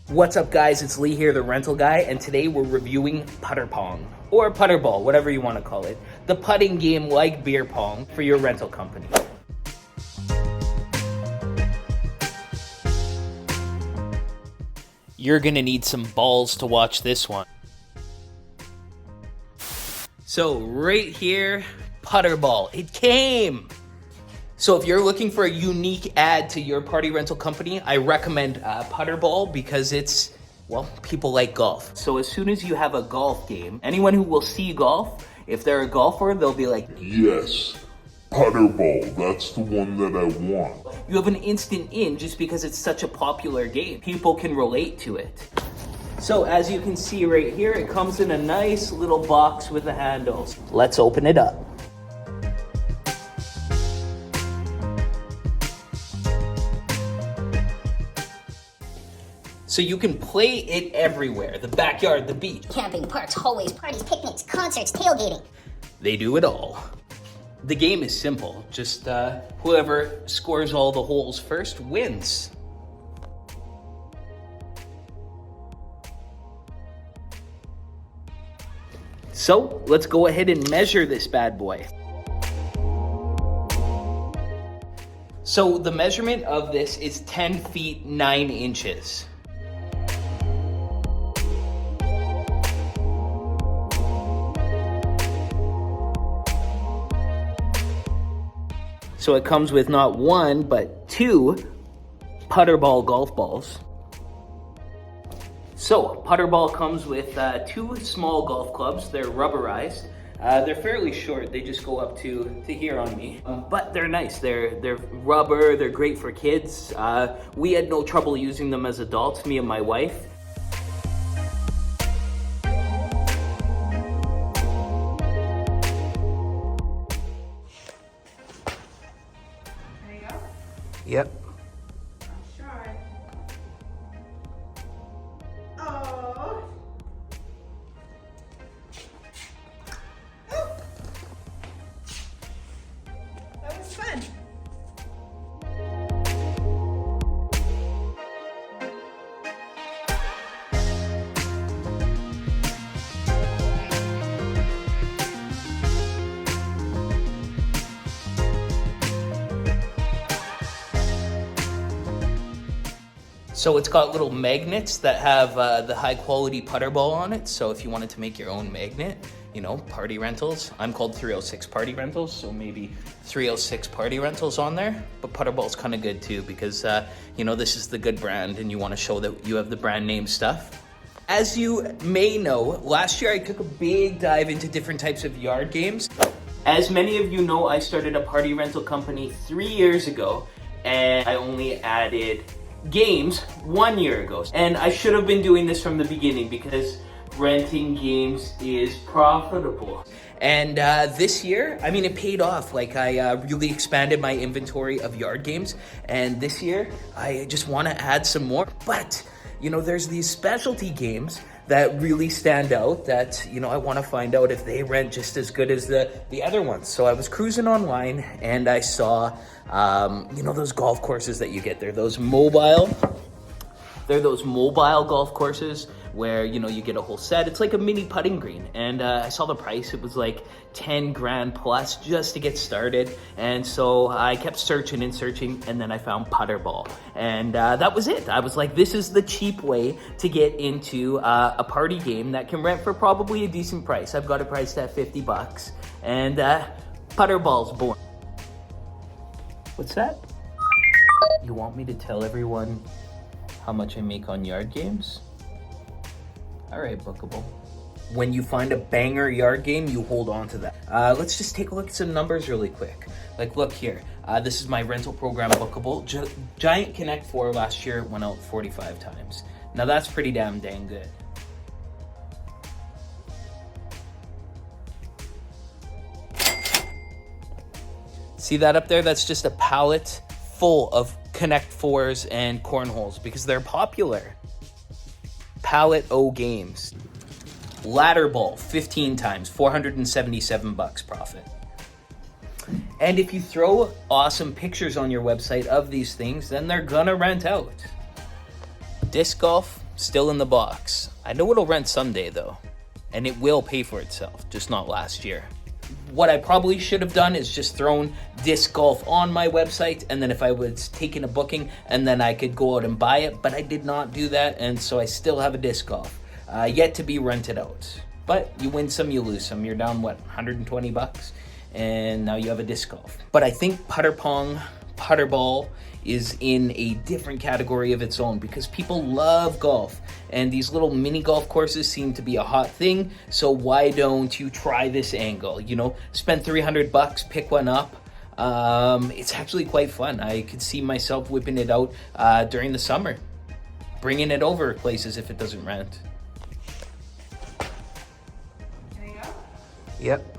What's up guys, it's Lee here, the rental guy, and today we're reviewing putter pong, or putter ball, whatever you want to call it. The putting game like beer pong for your rental company. You're gonna need some balls to watch this one. So right here, putter ball, it came! So if you're looking for a unique ad to your party rental company, I recommend Putterball because it's, well, people like golf. So as soon as you have a golf game, anyone who will see golf, if they're a golfer, they'll be like, yes, Putterball, that's the one that I want. You have an instant in just because it's such a popular game. People can relate to it. So as you can see right here, it comes in a nice little box with the handles. Let's open it up. So you can play it everywhere. The backyard, the beach. Camping, parks, hallways, parties, picnics, concerts, tailgating. They do it all. The game is simple. Just whoever scores all the holes first wins. So let's go ahead and measure this bad boy. So the measurement of this is 10 feet 9 inches. So it comes with not one, but two Putterball golf balls. So Putterball comes with two small golf clubs. They're rubberized. They're fairly short. They just go up to here on me. But they're nice. They're rubber. They're great for kids. We had no trouble using them as adults, me and my wife. Yep. Try. Oh. That was fun. So it's got little magnets that have the high quality putter ball on it. So if you wanted to make your own magnet, you know, party rentals. I'm called 306 Party Rentals, so maybe 306 Party Rentals on there. But Putterball's kind of good too because, you know, this is the good brand and you want to show that you have the brand name stuff. As you may know, last year I took a big dive into different types of yard games. As many of you know, I started a party rental company 3 years ago and I only added games 1 year ago. And I should have been doing this from the beginning because renting games is profitable. And this year, I mean, it paid off. Like I really expanded my inventory of yard games. And this year, I just want to add some more. But, you know, there's these specialty games that really stand out that, you know, I want to find out if they rent just as good as the other ones. So I was cruising online and I saw, you know, those golf courses that you get there, those mobile golf courses where, you know, you get a whole set. It's like a mini putting green. And I saw the price. It was like 10 grand plus just to get started. And so I kept searching and searching, and then I found Putterball. And that was it. I was like, this is the cheap way to get into a party game that can rent for probably a decent price. I've got it priced at 50 bucks. And Putterball's born. What's that? You want me to tell everyone how much I make on yard games? All right, Bookable. When you find a banger yard game, you hold on to that. Let's just take a look at some numbers really quick. Like, look here. This is my rental program, Bookable. Giant Connect 4 last year went out 45 times. Now that's pretty damn dang good. See that up there? That's just a pallet full of Connect 4s and cornholes because they're popular. Pallet O Games. Ladder Ball, 15 times, 477 bucks profit. And if you throw awesome pictures on your website of these things, then they're gonna rent out. Disc golf, still in the box. I know it'll rent someday though, and it will pay for itself, just not last year. What I probably should have done is just thrown disc golf on my website, and then if I was taking a booking, and then I could go out and buy it, but I did not do that, and so I still have a disc golf yet to be rented out. But you win some, you lose some. You're down, what, $120? And now you have a disc golf. But I think putter pong, putter ball is in a different category of its own because people love golf, and these little mini golf courses seem to be a hot thing. So why don't you try this angle? You know, spend $300, pick one up. It's actually quite fun. I could see myself whipping it out during the summer, bringing it over places if it doesn't rent. There you go. Yep.